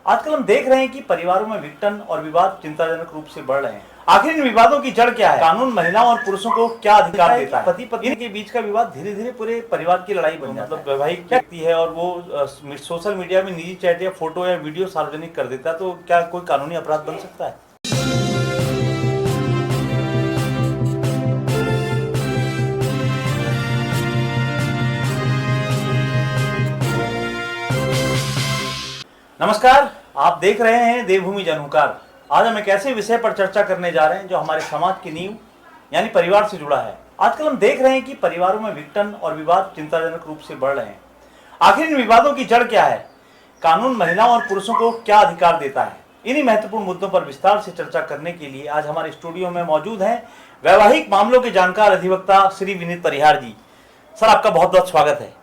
आजकल हम देख रहे हैं कि परिवारों में विघटन और विवाद चिंताजनक रूप से बढ़ रहे हैं। आखिर इन विवादों की जड़ क्या है? कानून महिलाओं और पुरुषों को क्या अधिकार देता है? पति पत्नी के बीच का विवाद धीरे धीरे पूरे परिवार की लड़ाई बन जाता है। वैवाहिक व्यक्ति है और वो सोशल मीडिया में निजी चैट या फोटो या वीडियो सार्वजनिक कर देता है, तो क्या कोई कानूनी अपराध बन सकता है? नमस्कार, आप देख रहे हैं देवभूमि जनहुंकार। आज हम एक ऐसे विषय पर चर्चा करने जा रहे हैं जो हमारे समाज की नींव यानी परिवार से जुड़ा है। आजकल हम देख रहे हैं कि परिवारों में विघटन और विवाद चिंताजनक रूप से बढ़ रहे हैं। आखिर इन विवादों की जड़ क्या है? कानून महिलाओं और पुरुषों को क्या अधिकार देता है? इन्हीं महत्वपूर्ण मुद्दों पर विस्तार से चर्चा करने के लिए आज हमारे स्टूडियो में मौजूद हैं वैवाहिक मामलों के जानकार अधिवक्ता श्री विनीत परिहार जी। सर, आपका बहुत बहुत स्वागत है।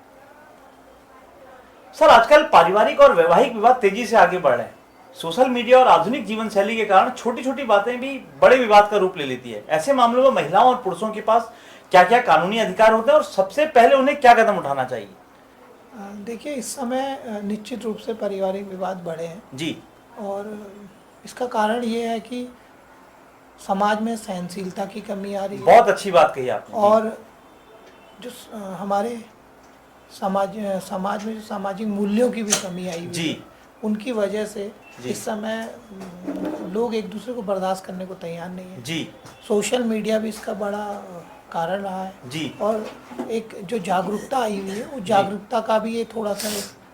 सर, आजकल पारिवारिक और वैवाहिक विवाद तेजी से आगे बढ़ रहे हैं। सोशल मीडिया और आधुनिक जीवन शैली के कारण छोटी छोटी बातें भी बड़े विवाद का रूप ले लेती है। ऐसे मामलों में महिलाओं और पुरुषों के पास क्या क्या कानूनी अधिकार होते हैं और सबसे पहले उन्हें क्या कदम उठाना चाहिए? देखिए, इस समय निश्चित रूप से पारिवारिक विवाद बढ़े हैं जी। और इसका कारण ये है कि समाज में सहनशीलता की कमी आ रही है। बहुत अच्छी बात कही आपने। और जो हमारे समाज में जो सामाजिक मूल्यों की भी कमी आई हुई है, उनकी वजह से इस समय लोग एक दूसरे को बर्दाश्त करने को तैयार नहीं है। जी। सोशल मीडिया भी इसका बड़ा कारण रहा है। जी। और एक जो जागरूकता आई हुई है, उस जागरूकता का भी ये थोड़ा सा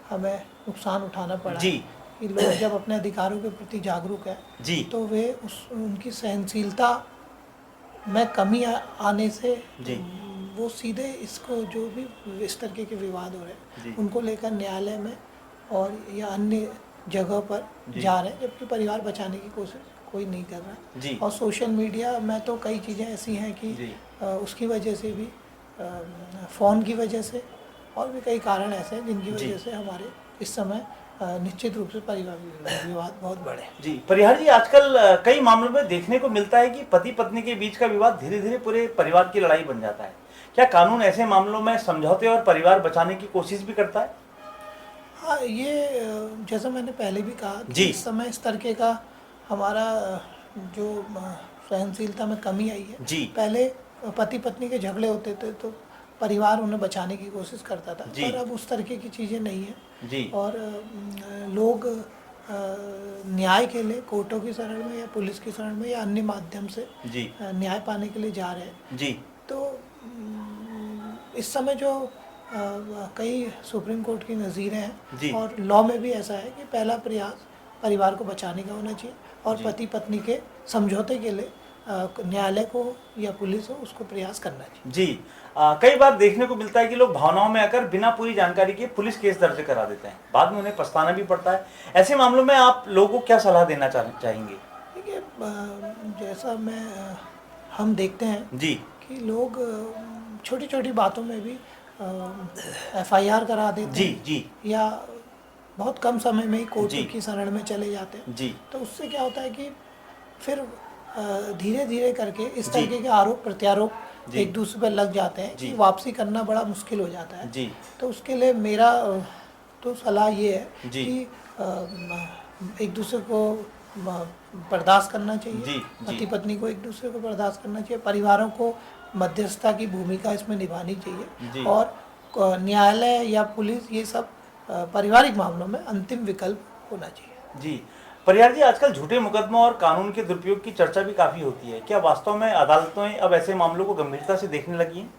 हमें नुकसान उठाना पड़ा जी। कि लोग जब अपने अधिकारों के प्रति जागरूक है जी। तो वे उनकी सहनशीलता में कमी आने से जी। वो सीधे इसको जो भी इस तरह के विवाद हो रहे हैं उनको लेकर न्यायालय में और या अन्य जगह पर जा रहे हैं, जबकि परिवार बचाने की कोशिश कोई नहीं कर रहा है। और सोशल मीडिया में तो कई चीज़ें ऐसी हैं कि उसकी वजह से भी, फ़ोन की वजह से, और भी कई कारण ऐसे हैं जिनकी वजह से हमारे इस समय निश्चित रूप से परिवार विवाद बहुत बड़े हैं। जी परिहार जी, आजकल कई मामलों में देखने को मिलता है कि पति पत्नी के बीच का विवाद धीरे धीरे पूरे परिवार की लड़ाई बन जाता है। क्या कानून ऐसे मामलों में समझौते और परिवार बचाने की कोशिश भी करता है? हाँ, ये जैसा मैंने पहले भी कहा कि इस समय इस तरीके का हमारा जो सहनशीलता में कमी आई है। पहले पति पत्नी के झगड़े होते थे तो परिवार उन्हें बचाने की कोशिश करता था, पर अब उस तरीके की चीज़ें नहीं है। और लोग न्याय के लिए कोर्टों की शरण में या पुलिस की शरण में या अन्य माध्यम से न्याय पाने के लिए जा रहे हैं। तो इस समय जो कई सुप्रीम कोर्ट की नज़ीरें हैं और लॉ में भी ऐसा है कि पहला प्रयास परिवार को बचाने का होना चाहिए और पति पत्नी के समझौते के लिए न्यायालय को या पुलिस को उसको प्रयास करना चाहिए। जी। कई बार देखने को मिलता है कि लोग भावनाओं में आकर बिना पूरी जानकारी के पुलिस केस दर्ज करा देते हैं, बाद में उन्हें पछताना भी पड़ता है। ऐसे मामलों में आप लोगों को क्या सलाह देना चाहेंगे? देखिए, जैसा हम देखते हैं कि लोग छोटी छोटी बातों में भी FIR करा देते हैं या बहुत कम समय में ही कोर्ट की शरण में चले जाते हैं। तो उससे क्या होता है कि फिर धीरे धीरे करके इस तरीके के आरोप प्रत्यारोप एक दूसरे पर लग जाते हैं कि वापसी करना बड़ा मुश्किल हो जाता है। तो उसके लिए मेरा तो सलाह ये है कि एक दूसरे को बर्दाश्त करना चाहिए, पति पत्नी को एक दूसरे को बर्दाश्त करना चाहिए, परिवारों को मध्यस्थता की भूमिका इसमें निभानी चाहिए और न्यायालय या पुलिस ये सब पारिवारिक मामलों में अंतिम विकल्प होना चाहिए। जी परिहार जी, आजकल झूठे मुकदमों और कानून के दुरुपयोग की चर्चा भी काफ़ी होती है। क्या वास्तव में अदालतें अब ऐसे मामलों को गंभीरता से देखने लगी हैं?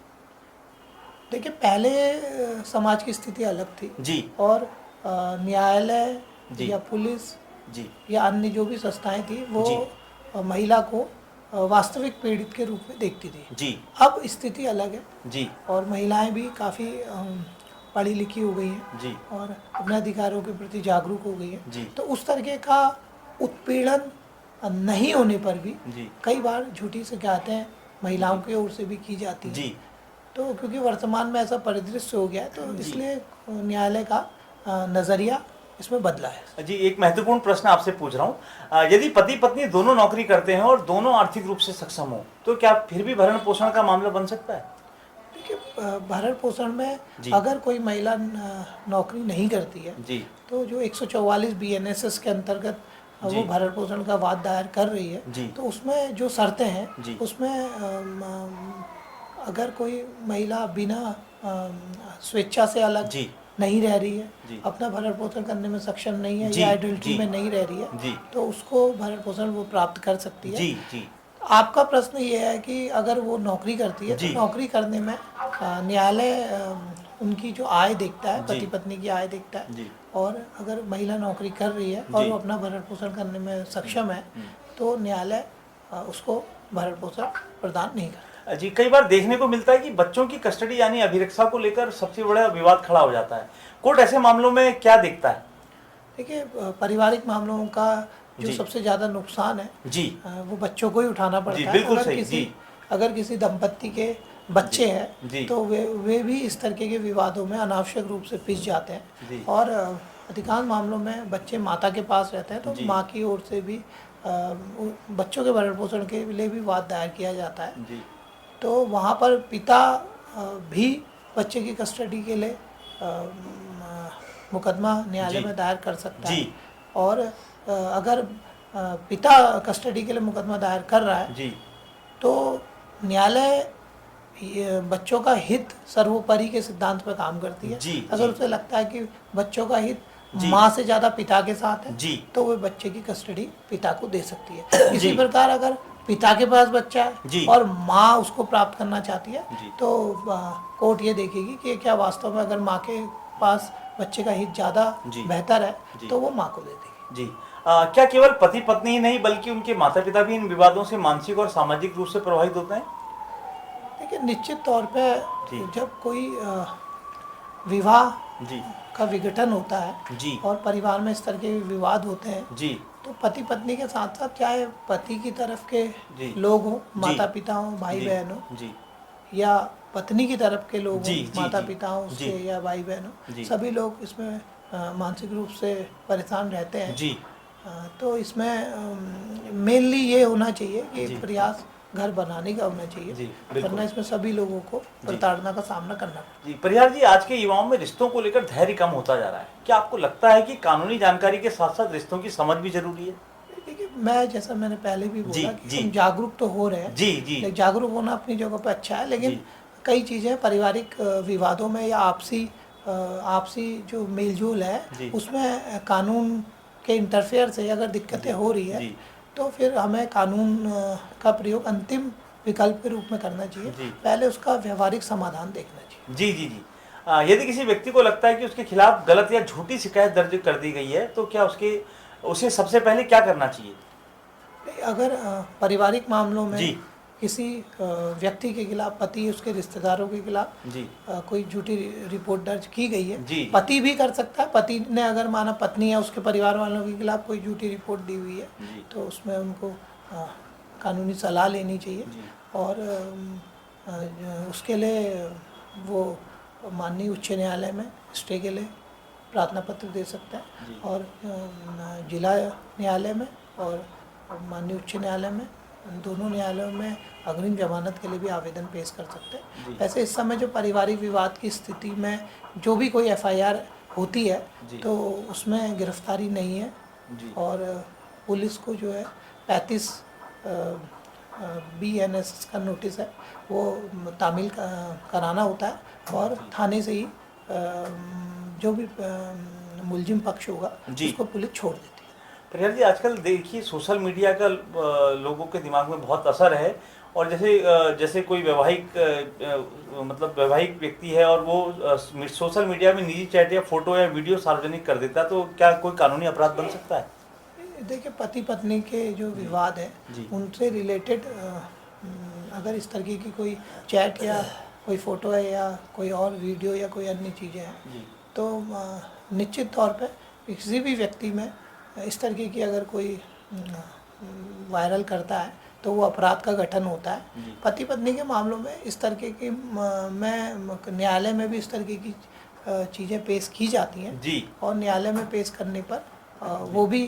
देखिए, पहले समाज की स्थिति अलग थी और न्यायालय या पुलिस या अन्य जो भी संस्थाएं थी वो महिला को वास्तविक पीड़ित के रूप में देखती थी। अब स्थिति अलग है और महिलाएं भी काफ़ी पढ़ी लिखी हो गई हैं और अपने अधिकारों के प्रति जागरूक हो गई हैं। तो उस तरीके का उत्पीड़न नहीं होने पर भी कई बार झूठी शिकायतें महिलाओं की ओर से भी की जाती हैं। तो क्योंकि वर्तमान में ऐसा परिदृश्य हो गया है तो इसलिए न्यायालय का नज़रिया इसमें बदला है। जी, एक महत्वपूर्ण प्रश्न आपसे पूछ रहा हूँ, यदि पति पत्नी दोनों नौकरी करते हैं और दोनों आर्थिक रूप से सक्षम हो तो क्या फिर भी भरण पोषण का मामला बन सकता है? देखिए भरण पोषण में अगर कोई महिला नौकरी नहीं करती है तो जो 144 BNSS के अंतर्गत वो भरण पोषण का वाद दायर कर रही है, तो उसमें जो शर्तें हैं उसमें अगर कोई महिला बिना स्वेच्छा से अलग नहीं रह रही है, अपना भरण पोषण करने में सक्षम नहीं है या आइडेंटिटी में नहीं रह रही है, तो उसको भरण पोषण वो प्राप्त कर सकती है। आपका प्रश्न ये है कि अगर वो नौकरी करती है तो नौकरी करने में न्यायालय उनकी जो आय देखता है, पति पत्नी की आय देखता है, और अगर महिला नौकरी कर रही है और वो अपना भरण पोषण करने में सक्षम है तो न्यायालय उसको भरण पोषण प्रदान नहीं करता। जी, कई बार देखने को मिलता है कि बच्चों की कस्टडी यानी अभिरक्षा को लेकर सबसे बड़ा विवाद खड़ा हो जाता है। कोर्ट ऐसे मामलों में क्या देखता है? देखिए पारिवारिक मामलों का जो सबसे ज़्यादा नुकसान है वो बच्चों को ही उठाना पड़ता है। अगर किसी दंपत्ति के बच्चे हैं तो वे भी इस तरीके के विवादों में अनावश्यक रूप से पिस जाते हैं, और अधिकांश मामलों में बच्चे माता के पास रहते हैं तो माँ की ओर से भी बच्चों के भरण पोषण के लिए भी वाद दायर किया जाता है। तो वहाँ पर पिता भी बच्चे की कस्टडी के लिए मुकदमा न्यायालय में दायर कर सकता है, और अगर पिता कस्टडी के लिए मुकदमा दायर कर रहा है तो न्यायालय बच्चों का हित सर्वोपरि के सिद्धांत पर काम करती है। अगर उसे लगता है कि बच्चों का हित माँ से ज़्यादा पिता के साथ है तो वे बच्चे की कस्टडी पिता को दे सकती है। इसी प्रकार अगर पिता के पास बच्चा है और माँ उसको प्राप्त करना चाहती है तो कोर्ट ये देखेगी कि क्या वास्तव में अगर माँ के पास बच्चे का हित ज़्यादा बेहतर है तो वो माँ को दे देगी। क्या केवल पति पत्नी ही नहीं बल्कि उनके माता पिता भी इन विवादों से मानसिक और सामाजिक रूप से प्रभावित होते हैं? देखिए निश्चित तौर पे जब कोई विवाह का विघटन होता है और परिवार में इस तरह के विवाद होते हैं तो पति पत्नी के साथ साथ चाहे पति की तरफ के लोग हों, माता पिता हों, भाई बहन हों, या पत्नी की तरफ के लोग हों, माता पिता हों उसके या भाई बहन हों, सभी लोग इसमें मानसिक रूप से परेशान रहते हैं। तो इसमें मेनली ये होना चाहिए कि प्रयास घर बनाने का होना चाहिए, वरना इसमें सभी लोगों को प्रताड़ना का सामना करना पड़ेगा। परिहार जी, आज के युवाओं में रिश्तों को लेकर धैर्य कम होता जा रहा है। क्या आपको लगता है कि कानूनी जानकारी के साथ साथ रिश्तों की समझ भी जरूरी है? देखिए जैसा मैंने पहले भी बोला कि हम जागरूक तो हो रहे हैं, जागरूक होना अपनी जगह पर अच्छा है, लेकिन कई चीज़ें पारिवारिक विवादों में या आपसी जो मेलजोल है उसमें कानून के इंटरफेयर से अगर दिक्कतें हो रही है तो फिर हमें कानून का प्रयोग अंतिम विकल्प के रूप में करना चाहिए, पहले उसका व्यवहारिक समाधान देखना चाहिए। यदि किसी व्यक्ति को लगता है कि उसके खिलाफ गलत या झूठी शिकायत दर्ज कर दी गई है तो क्या उसे सबसे पहले क्या करना चाहिए? अगर पारिवारिक मामलों में किसी व्यक्ति के खिलाफ, पति उसके रिश्तेदारों के खिलाफ कोई झूठी रिपोर्ट दर्ज की गई है, पति भी कर सकता है। पति ने अगर माना पत्नी या उसके परिवार वालों के खिलाफ कोई झूठी रिपोर्ट दी हुई है तो उसमें उनको कानूनी सलाह लेनी चाहिए, और उसके लिए वो माननीय उच्च न्यायालय में स्टे के लिए प्रार्थना पत्र दे सकता है, और जिला न्यायालय में और माननीय उच्च न्यायालय में, दोनों न्यायालयों में अग्रिम जमानत के लिए भी आवेदन पेश कर सकते हैं। वैसे इस समय जो पारिवारिक विवाद की स्थिति में जो भी कोई FIR होती है तो उसमें गिरफ्तारी नहीं है, और पुलिस को जो है 35 BNSS का नोटिस है वो तामील कराना होता है, और थाने से ही जो भी मुलजिम पक्ष होगा उसको पुलिस छोड़ देती है। परिहार जी, आजकल देखिए सोशल मीडिया का लोगों के दिमाग में बहुत असर है, और जैसे कोई वैवाहिक व्यक्ति है और वो सोशल मीडिया में निजी चैट या फोटो या वीडियो सार्वजनिक कर देता है तो क्या कोई कानूनी अपराध बन सकता है? देखिए पति पत्नी के जो विवाद है उनसे रिलेटेड अगर इस तरीके की कोई चैट या कोई फ़ोटो है या कोई और वीडियो या कोई अन्य चीज़ें हैं तो निश्चित तौर पे किसी भी व्यक्ति में इस तरीके की अगर कोई वायरल करता है तो वो अपराध का गठन होता है। पति पत्नी के मामलों में इस तरीके की न्यायालय में भी इस तरीके की चीज़ें पेश की जाती हैं, और न्यायालय में पेश करने पर वो भी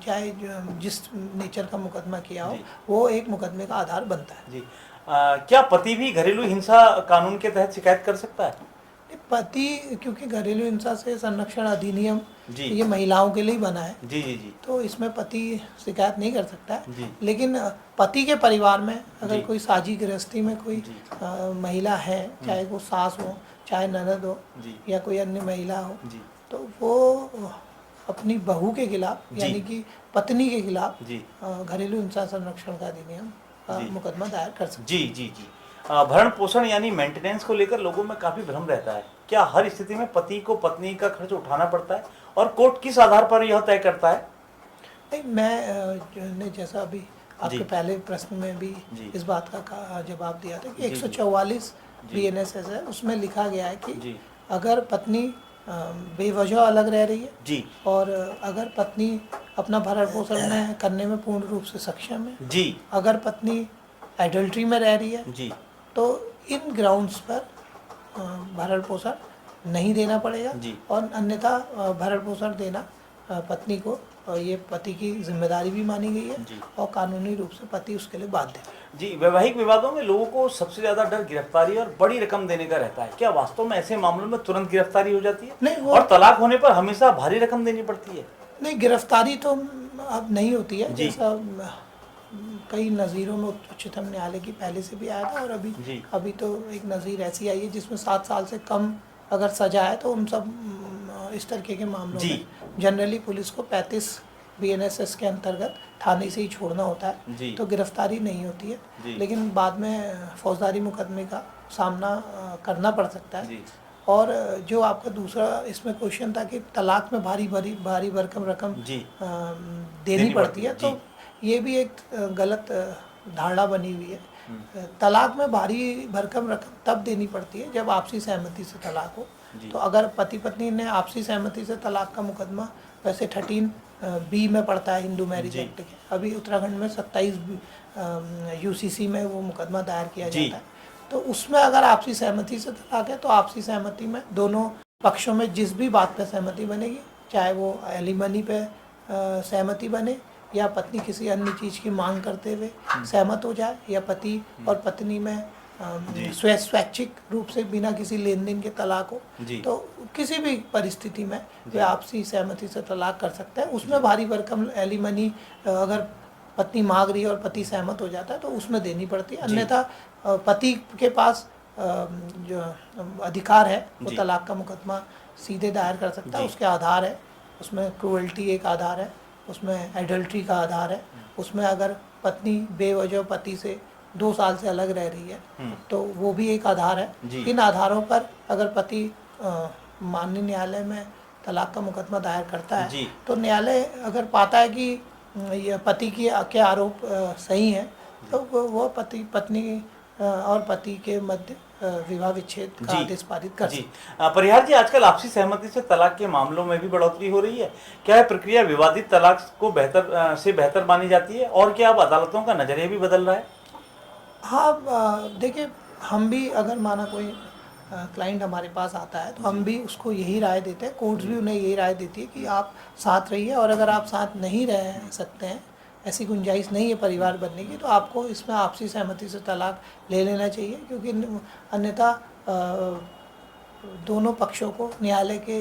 चाहे जिस नेचर का मुकदमा किया हो वो एक मुकदमे का आधार बनता है। क्या पति भी घरेलू हिंसा कानून के तहत शिकायत कर सकता है? पति, क्योंकि घरेलू हिंसा से संरक्षण अधिनियम जी ये महिलाओं के लिए ही बना है, जी जी जी तो इसमें पति शिकायत नहीं कर सकता है। जी लेकिन पति के परिवार में अगर जी कोई साझी गृहस्थी में कोई जी महिला है, चाहे वो सास हो, चाहे ननद हो, जी या कोई अन्य महिला हो, जी तो वो अपनी बहू के खिलाफ, जी। यानी कि पत्नी के खिलाफ जी घरेलू हिंसा संरक्षण का अधिनियम का जी। मुकदमा दायर कर सकते जी जी जी भरण पोषण यानी मेंटेनेंस को लेकर लोगों में काफी भ्रम रहता है। क्या हर स्थिति में पति को पत्नी का खर्च उठाना पड़ता है और कोर्ट किस आधार पर यह तय करता है? नहीं, मैं जैसा अभी आपके जी। पहले प्रश्न में भी जी। इस बात का जवाब दिया था कि जी, जी। 144 जी। बीएनएसएस है, उसमें लिखा गया है कि जी अगर पत्नी बेवजह अलग रह रही है जी और अगर पत्नी अपना भरण पोषण में करने में पूर्ण रूप से सक्षम है, जी अगर पत्नी एडल्ट्री में रह रही है, जी तो इन ग्राउंड्स पर भरण पोषण नहीं देना पड़ेगा, जी। और अन्यथा भरण पोषण देना पत्नी को, ये पति की जिम्मेदारी भी मानी गई है, जी। और कानूनी रूप से पति उसके लिए बाध्य है। जी वैवाहिक विवादों में लोगों को सबसे ज्यादा डर गिरफ्तारी और बड़ी रकम देने का रहता है। क्या वास्तव में ऐसे मामलों में तुरंत गिरफ्तारी हो जाती है? नहीं, वो और तलाक होने पर हमेशा भारी रकम देनी पड़ती है? नहीं, गिरफ्तारी तो अब नहीं होती है, जी। जैसा कई नज़ीरों में उच्चतम न्यायालय की पहले से भी आया था, और जी। अभी तो एक नज़ीर ऐसी आई है जिसमें 7 साल से कम अगर सजा है, तो उन सब इस तरीके के मामलों जी। में जनरली पुलिस को 35 बीएनएसएस के अंतर्गत थाने से ही छोड़ना होता है, जी। तो गिरफ्तारी नहीं होती जी। है, लेकिन बाद में फौजदारी मुकदमे का सामना करना पड़ सकता है। जी और जो आपका दूसरा इसमें क्वेश्चन था कि तलाक में भारी भरकम रकम जी देनी पड़ती है, तो ये भी एक गलत धारणा बनी हुई है। तलाक में भारी भरकम रकम तब देनी पड़ती है जब आपसी सहमति से तलाक हो। तो अगर पति पत्नी ने आपसी सहमति से तलाक का मुकदमा, वैसे 13B में पड़ता है हिंदू मैरिज जी। एक्ट के, अभी उत्तराखंड में 27 यूसीसी में वो मुकदमा दायर किया जाता है, तो उसमें अगर आपसी सहमति से तलाक है, तो आपसी सहमति में दोनों पक्षों में जिस भी बात पे सहमति बनेगी, चाहे वो एलिमनी पे सहमति बने, या पत्नी किसी अन्य चीज़ की मांग करते हुए सहमत हो जाए, या पति और पत्नी में स्वैच्छिक रूप से बिना किसी लेन देन के तलाक हो, तो किसी भी परिस्थिति में वे आपसी सहमति से तलाक कर सकते हैं। उसमें भारी भरकम एलिमनी अगर पत्नी मांग रही है और पति सहमत हो जाता है, तो उसमें देनी पड़ती है, अन्यथा पति के पास जो अधिकार है वो तलाक का मुकदमा सीधे दायर कर सकता है। उसके आधार है, उसमें क्रूअल्टी एक आधार है, उसमें एडल्ट्री का आधार है, उसमें अगर पत्नी बेवजह पति से 2 साल से अलग रह रही है, तो वो भी एक आधार है। इन आधारों पर अगर पति माननीय न्यायालय में तलाक का मुकदमा दायर करता है, तो न्यायालय अगर पाता है कि यह पति के आरोप सही हैं, तो वो पत्नी और पति के मध्य विवाह विच्छेद का आदेश पारित कर सकते। परिहार जी, आजकल आपसी सहमति से तलाक के मामलों में भी बढ़ोतरी हो रही है। क्या यह प्रक्रिया विवादित तलाक को बेहतर मानी जाती है, और क्या अब अदालतों का नजरिया भी बदल रहा है? हाँ, देखिए, हम भी अगर माना कोई क्लाइंट हमारे पास आता है, तो हम भी उसको यही राय देते हैं, कोर्ट्स भी उन्हें यही राय देती है कि आप साथ रहिए, और अगर आप साथ नहीं रह सकते हैं, ऐसी गुंजाइश नहीं है परिवार बनने की, तो आपको इसमें आपसी सहमति से तलाक ले लेना चाहिए, क्योंकि अन्यथा दोनों पक्षों को न्यायालय के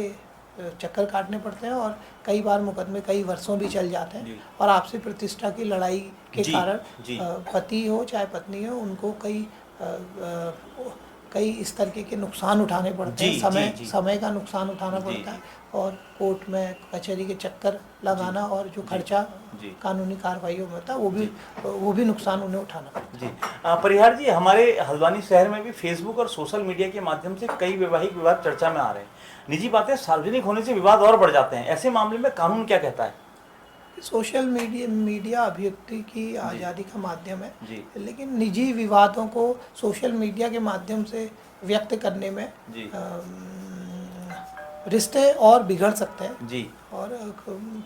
चक्कर काटने पड़ते हैं, और कई बार मुकदमे कई वर्षों भी चल जाते हैं, और आपसी प्रतिष्ठा की लड़ाई के कारण पति हो चाहे पत्नी हो, उनको कई इस तरीके के नुकसान उठाने पड़ते हैं, समय का नुकसान उठाना पड़ता है, और कोर्ट में कचहरी के चक्कर लगाना, और जो खर्चा कानूनी कार्रवाइयों में होता है, वो भी नुकसान उन्हें उठाना पड़ता है। परिहार जी, हमारे हल्द्वानी शहर में भी फेसबुक और सोशल मीडिया के माध्यम से कई वैवाहिक विवाद चर्चा में आ रहे हैं। निजी बातें सार्वजनिक होने से विवाद और बढ़ जाते हैं। ऐसे मामले में कानून क्या कहता है? सोशल मीडिया अभिव्यक्ति की आज़ादी का माध्यम है, लेकिन निजी विवादों को सोशल मीडिया के माध्यम से व्यक्त करने में रिश्ते और बिगड़ सकते हैं जी। और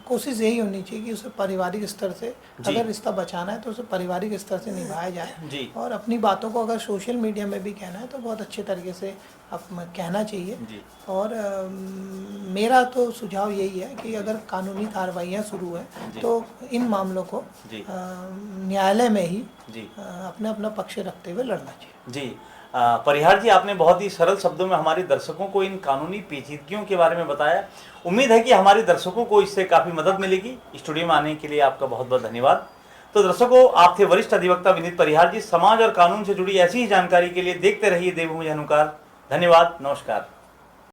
कोशिश यही होनी चाहिए कि उसे पारिवारिक स्तर से अगर रिश्ता बचाना है तो उसे पारिवारिक स्तर से निभाया जाए जी। और अपनी बातों को अगर सोशल मीडिया में भी कहना है तो बहुत अच्छे तरीके से कहना चाहिए जी। और मेरा तो सुझाव यही है कि अगर कानूनी कार्रवाइयाँ शुरू हैं तो इन मामलों को न्यायालय में ही अपना अपना पक्ष रखते हुए लड़ना चाहिए। जी। परिहार जी, आपने बहुत ही सरल शब्दों में हमारे दर्शकों को इन कानूनी पेचीदगियों के बारे में बताया। उम्मीद है कि हमारे दर्शकों को इससे काफ़ी मदद मिलेगी। स्टूडियो में आने के लिए आपका बहुत बहुत धन्यवाद। तो दर्शकों, आप थे वरिष्ठ अधिवक्ता विनीत परिहार जी। समाज और कानून से जुड़ी ऐसी ही जानकारी के लिए देखते रहिए देवभूमि झनुकार। धन्यवाद, नमस्कार।